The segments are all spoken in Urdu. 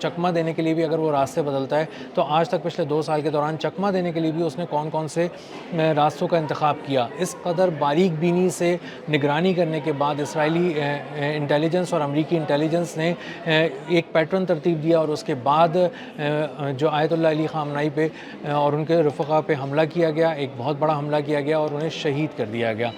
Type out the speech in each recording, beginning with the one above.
چکمہ دینے کے لیے بھی اگر وہ راستے بدلتا ہے تو آج تک پچھلے 2 سال کے دوران چکمہ دینے کے لیے بھی اس نے کون کون سے راستوں کا انتخاب کیا. اس قدر باریک بینی سے نگرانی کرنے کے بعد اسرائیلی انٹیلیجنس اور امریکی انٹیلیجنس نے ایک پیٹرن ترتیب دیا اور اس کے بعد جو آیت اللہ علی خامنائی پہ اور ان کے رفقا پہ حملہ کیا گیا، ایک بہت بڑا حملہ کیا گیا اور انہیں شہید کر دیا گیا.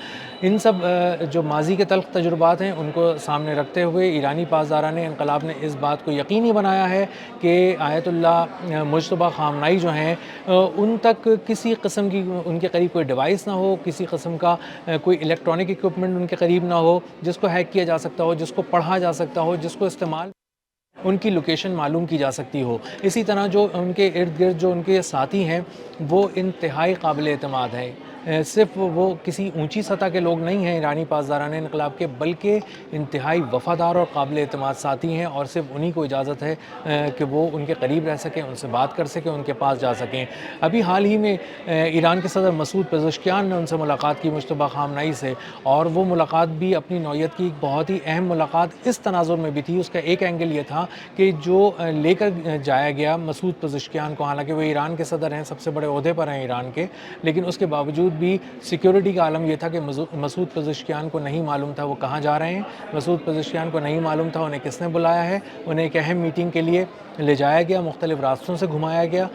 ان سب جو ماضی کے تلخ تجربات ہیں ان کو سامنے رکھتے ہوئے ایرانی پاسداران انقلاب نے اس بات کو یقینی بنایا ہے کہ آیت اللہ مجتبیٰ خامنائی جو ہیں ان تک کسی قسم کی ان کے قریب کوئی ڈیوائس نہ ہو، کسی قسم کا کوئی الیکٹرانک اکوپمنٹ ان کے قریب نہ ہو جس کو ہیک کیا جا سکتا ہو، جس کو پڑھا جا سکتا ہو، جس کو استعمال ان کی لوکیشن معلوم کی جا سکتی ہو. اسی طرح جو ان کے ارد گرد جو ان کے ساتھی ہیں وہ انتہائی قابل اعتماد ہیں. صرف وہ کسی اونچی سطح کے لوگ نہیں ہیں ایرانی پاسداران انقلاب کے، بلکہ انتہائی وفادار اور قابل اعتماد ساتھی ہیں اور صرف انہی کو اجازت ہے کہ وہ ان کے قریب رہ سکیں، ان سے بات کر سکیں، ان کے پاس جا سکیں. ابھی حال ہی میں ایران کے صدر مسعود پزشکیان نے ان سے ملاقات کی مجتبیٰ خامنائی سے، اور وہ ملاقات بھی اپنی نوعیت کی ایک بہت ہی اہم ملاقات اس تناظر میں بھی تھی. اس کا ایک اینگل یہ تھا کہ جو لے کر جایا گیا مسعود پزشکیان کو، حالانکہ وہ ایران کے صدر ہیں، سب سے بڑے عہدے پر ہیں ایران کے، لیکن اس کے باوجود بھی سیکیورٹی کا عالم یہ تھا کہ مسعود پزشکیان کو نہیں معلوم تھا وہ کہاں جا رہے ہیں، مسعود پزشکیان کو نہیں معلوم تھا انہیں کس نے بلایا ہے. انہیں ایک اہم میٹنگ کے لیے لے جایا گیا، مختلف راستوں سے گھمایا گیا،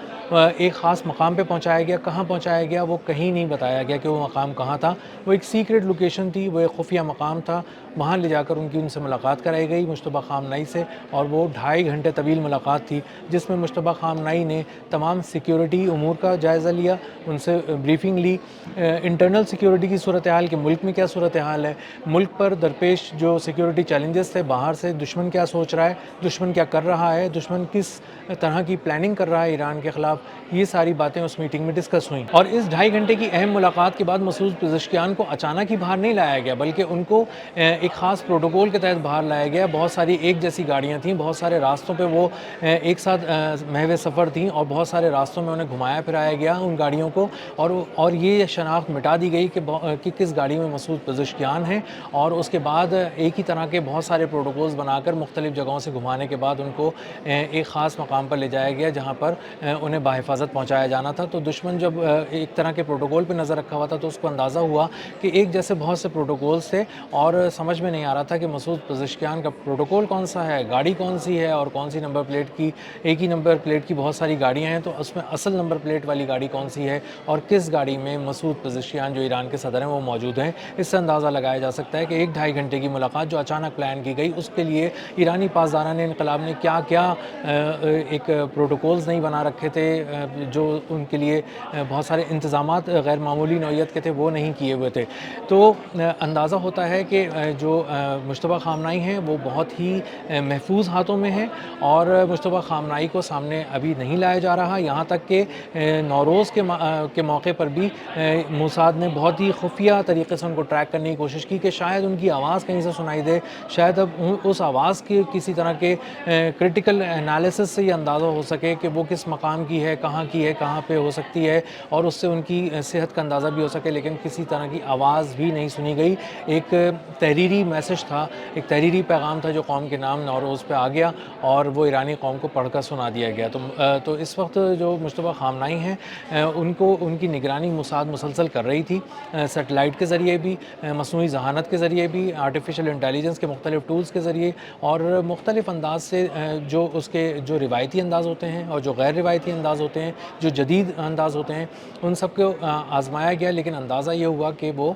ایک خاص مقام پہ پہنچایا گیا. کہاں پہنچایا گیا وہ کہیں نہیں بتایا گیا کہ وہ مقام کہاں تھا. وہ ایک سیکرٹ لوکیشن تھی، وہ ایک خفیہ مقام تھا. وہاں لے جا کر ان سے ملاقات کرائی گئی مجتبیٰ خامنائی سے، اور وہ 2.5 گھنٹے طویل ملاقات تھی جس میں مجتبیٰ خامنائی نے تمام سیکیورٹی امور کا جائزہ لیا، ان سے بریفنگ لی، انٹرنل سیکیورٹی کی صورتحال کہ ملک میں کیا صورتحال ہے، ملک پر درپیش جو سیکیورٹی چیلنجز تھے، باہر سے دشمن کیا سوچ رہا ہے، دشمن کیا کر رہا ہے، دشمن کس طرح کی پلاننگ کر رہا ہے ایران کے خلاف. یہ ساری باتیں اس میٹنگ میں ڈسکس ہوئیں. اور اس 2.5 گھنٹے کی اہم ملاقات کے بعد مسعود پزشکیان کو اچانک ہی باہر نہیں لایا گیا، بلکہ ان کو ایک خاص پروٹوکول کے تحت باہر لایا گیا. بہت ساری ایک جیسی گاڑیاں تھیں، بہت سارے راستوں پہ وہ ایک ساتھ محو سفر تھیں، اور بہت سارے راستوں میں انہیں گھمایا پھرایا گیا ان گاڑیوں کو، اور یہ شناخت مٹا دی گئی کہ کس گاڑی میں مسعود پزشکیان ہیں. اور اس کے بعد ایک ہی طرح کے بہت سارے پروٹوکولز بنا کر مختلف جگہوں سے گھمانے کے بعد ان کو ایک خاص مقام پر لے جایا گیا جہاں پر انہیں بحفاظت پہنچایا جانا تھا. تو دشمن جب ایک طرح کے پروٹوکول پہ نظر رکھا ہوا تھا تو اس کو اندازہ ہوا کہ ایک جیسے بہت سے پروٹوکولز تھے، اور سمجھ میں نہیں آ رہا تھا کہ مسعود پزشکیان کا پروٹوکول کون سا ہے، گاڑی کون سی ہے، اور کون سی نمبر پلیٹ کی. ایک ہی نمبر پلیٹ کی بہت ساری گاڑیاں ہیں، تو اس میں اصل نمبر پلیٹ والی گاڑی کون سی ہے اور کس گاڑی میں مسعود پزشکیان جو ایران کے صدر ہیں وہ موجود ہیں. اس سے اندازہ لگایا جا سکتا ہے کہ 1-2.5 گھنٹے کی ملاقات جو اچانک پلان کی گئی، اس کے لیے ایرانی پاسداران انقلاب نے کیا کیا ایک پروٹوکولز نہیں بنا رکھے تھے، جو ان کے لیے بہت سارے انتظامات غیر معمولی نوعیت کے تھے وہ نہیں کیے ہوئے تھے. تو اندازہ ہوتا ہے کہ جو مجتبیٰ خامنائی ہیں وہ بہت ہی محفوظ ہاتھوں میں ہیں، اور مجتبیٰ خامنائی کو سامنے ابھی نہیں لایا جا رہا. یہاں تک کہ نوروز کے موقع پر بھی موساد نے بہت ہی خفیہ طریقے سے ان کو ٹریک کرنے کی کوشش کی کہ شاید ان کی آواز کہیں سے سنائی دے، شاید اب اس آواز کے کسی طرح کے کرٹیکل انالیسس سے یہ اندازہ ہو سکے کہ وہ کس مقام کی ہے، کہاں پہ ہو سکتی ہے، اور اس سے ان کی صحت کا اندازہ بھی ہو سکے. لیکن کسی طرح کی آواز بھی نہیں سنی گئی. ایک تحریری میسج تھا، ایک تحریری پیغام تھا جو قوم کے نام نوروز پہ آ گیا اور وہ ایرانی قوم کو پڑھ کر سنا دیا گیا. تو اس وقت جو مجتبیٰ خامنائی ہیں ان کی نگرانی موساد مسلسل کر رہی تھی، سیٹلائٹ کے ذریعے بھی، مصنوعی ذہانت کے ذریعے بھی، آرٹیفیشل انٹیلیجنس کے مختلف ٹولز کے ذریعے، اور مختلف انداز سے جو اس کے جو روایتی انداز ہوتے ہیں اور جو غیر روایتی انداز ہوتے ہیں، جو جدید انداز ہوتے ہیں، ان سب کو آزمایا گیا. لیکن اندازہ یہ ہوا کہ وہ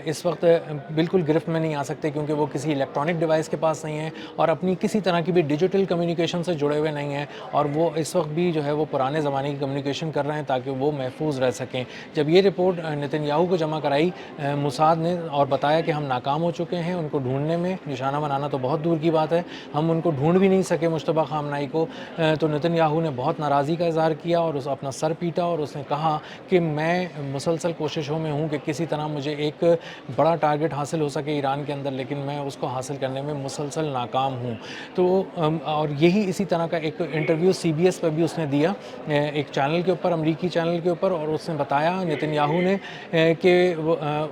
اس وقت بالکل گرفت میں نہیں آ سکتے، کیونکہ وہ کسی الیکٹرانک ڈیوائس کے پاس نہیں ہیں اور اپنی کسی طرح کی بھی ڈیجیٹل کمیونیکیشن سے جڑے ہوئے نہیں ہیں، اور وہ اس وقت بھی جو ہے وہ پرانے زمانے کی کمیونیکیشن کر رہے ہیں تاکہ وہ محفوظ رہ سکیں. جب یہ رپورٹ نتن یاہو کو جمع کرائی موساد نے اور بتایا کہ ہم ناکام ہو چکے ہیں ان کو ڈھونڈنے میں، نشانہ بنانا تو بہت دور کی بات ہے، ہم ان کو ڈھونڈ بھی نہیں سکے مجتبیٰ خامنائی خامنائی کو تو نتن یاہو نے بہت ناراضی کا اظہار کیا اور اپنا سر پیٹا اور اس نے کہا کہ میں مسلسل کوششوں میں ہوں کہ کسی طرح مجھے ایک بڑا ٹارگٹ حاصل ہو سکے ایران کے اندر، لیکن میں اس کو حاصل کرنے میں مسلسل ناکام ہوں۔ تو اور یہی اسی طرح کا ایک انٹرویو CBS پہ بھی اس نے دیا، ایک چینل کے اوپر، امریکی چینل کے اوپر، اور اس نے بتایا نتن یاہو نے کہ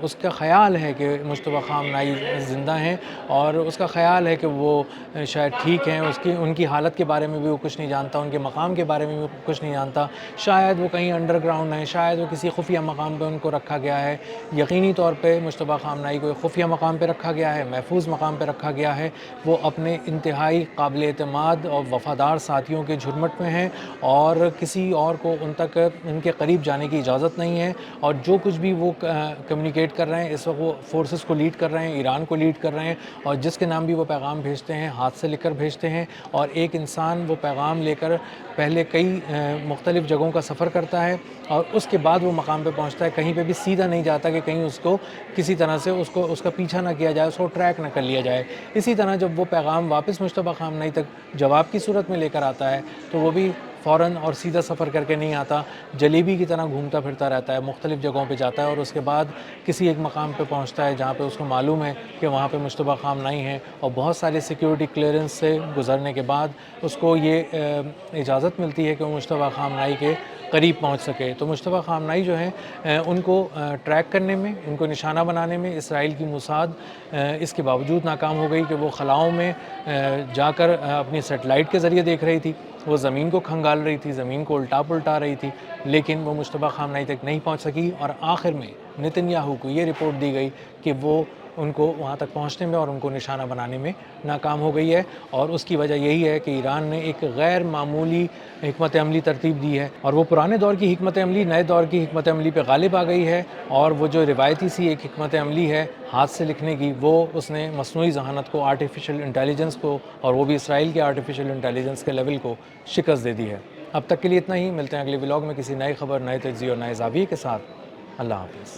اس کا خیال ہے کہ مجتبیٰ خامنائی زندہ ہیں اور اس کا خیال ہے کہ وہ شاید ٹھیک ہیں، ان کی حالت کے بارے میں بھی وہ کچھ نہیں جانتا، ان کے مقام کے بارے میں بھی وہ کچھ نہیں جانتا، شاید وہ کہیں انڈر گراؤنڈ ہیں، شاید وہ کسی خفیہ مقام پہ ان کو رکھا گیا ہے۔ یقینی طور پہ مجتبیٰ خامنائی کو ایک خفیہ مقام پہ رکھا گیا ہے، محفوظ مقام پہ رکھا گیا ہے، وہ اپنے انتہائی قابل اعتماد اور وفادار ساتھیوں کے جھرمٹ میں ہیں اور کسی اور کو ان تک ان کے قریب جانے کی اجازت نہیں ہے، اور جو کچھ بھی وہ کمیونیکیٹ کر رہے ہیں اس وقت وہ فورسز کو لیڈ کر رہے ہیں، ایران کو لیڈ کر رہے ہیں، اور جس کے نام بھی وہ پیغام بھیجتے ہیں ہاتھ سے لکھ کر بھیجتے ہیں، اور ایک انسان وہ پیغام لے کر پہلے کئی مختلف جگہوں کا سفر کرتا ہے اور اس کے بعد وہ مقام پہ پہنچتا ہے، کہیں پہ بھی سیدھا نہیں جاتا کہ کہیں اس کو کسی طرح سے اس کا پیچھا نہ کیا جائے، اس کو ٹریک نہ کر لیا جائے۔ اسی طرح جب وہ پیغام واپس مجتبیٰ خامنائی تک جواب کی صورت میں لے کر آتا ہے تو وہ بھی فوراً اور سیدھا سفر کر کے نہیں آتا، جلیبی کی طرح گھومتا پھرتا رہتا ہے، مختلف جگہوں پہ جاتا ہے اور اس کے بعد کسی ایک مقام پہ پہنچتا ہے جہاں پہ اس کو معلوم ہے کہ وہاں پہ مجتبیٰ خامنائی ہیں، اور بہت سارے سیکیورٹی کلیئرنس سے گزرنے کے بعد اس کو یہ اجازت ملتی ہے کہ وہ مجتبیٰ خامنائی کے قریب پہنچ سکے۔ تو مجتبیٰ خامنائی جو ہیں ان کو ٹریک کرنے میں، ان کو نشانہ بنانے میں اسرائیل کی موساد اس کے باوجود ناکام ہو گئی کہ وہ خلاؤں میں جا کر اپنی سیٹلائٹ کے ذریعے دیکھ رہی تھی، وہ زمین کو کھنگال رہی تھی، زمین کو الٹا پلٹا رہی تھی، لیکن وہ مجتبیٰ خامنائی تک نہیں پہنچ سکی، اور آخر میں نتن یاہو کو یہ رپورٹ دی گئی کہ وہ ان کو وہاں تک پہنچنے میں اور ان کو نشانہ بنانے میں ناکام ہو گئی ہے، اور اس کی وجہ یہی ہے کہ ایران نے ایک غیر معمولی حکمت عملی ترتیب دی ہے، اور وہ پرانے دور کی حکمت عملی نئے دور کی حکمت عملی پہ غالب آ گئی ہے، اور وہ جو روایتی سی ایک حکمت عملی ہے ہاتھ سے لکھنے کی، وہ اس نے مصنوعی ذہانت کو، آرٹیفیشل انٹیلیجنس کو، اور وہ بھی اسرائیل کے آرٹیفیشل انٹیلیجنس کے لیول کو شکست دے دی ہے۔ اب تک کے لیے اتنا ہی، ملتے ہیں اگلے ولاگ میں کسی نئے خبر، نئے تجزیے اور نئے زاویے کے ساتھ۔ اللہ حافظ۔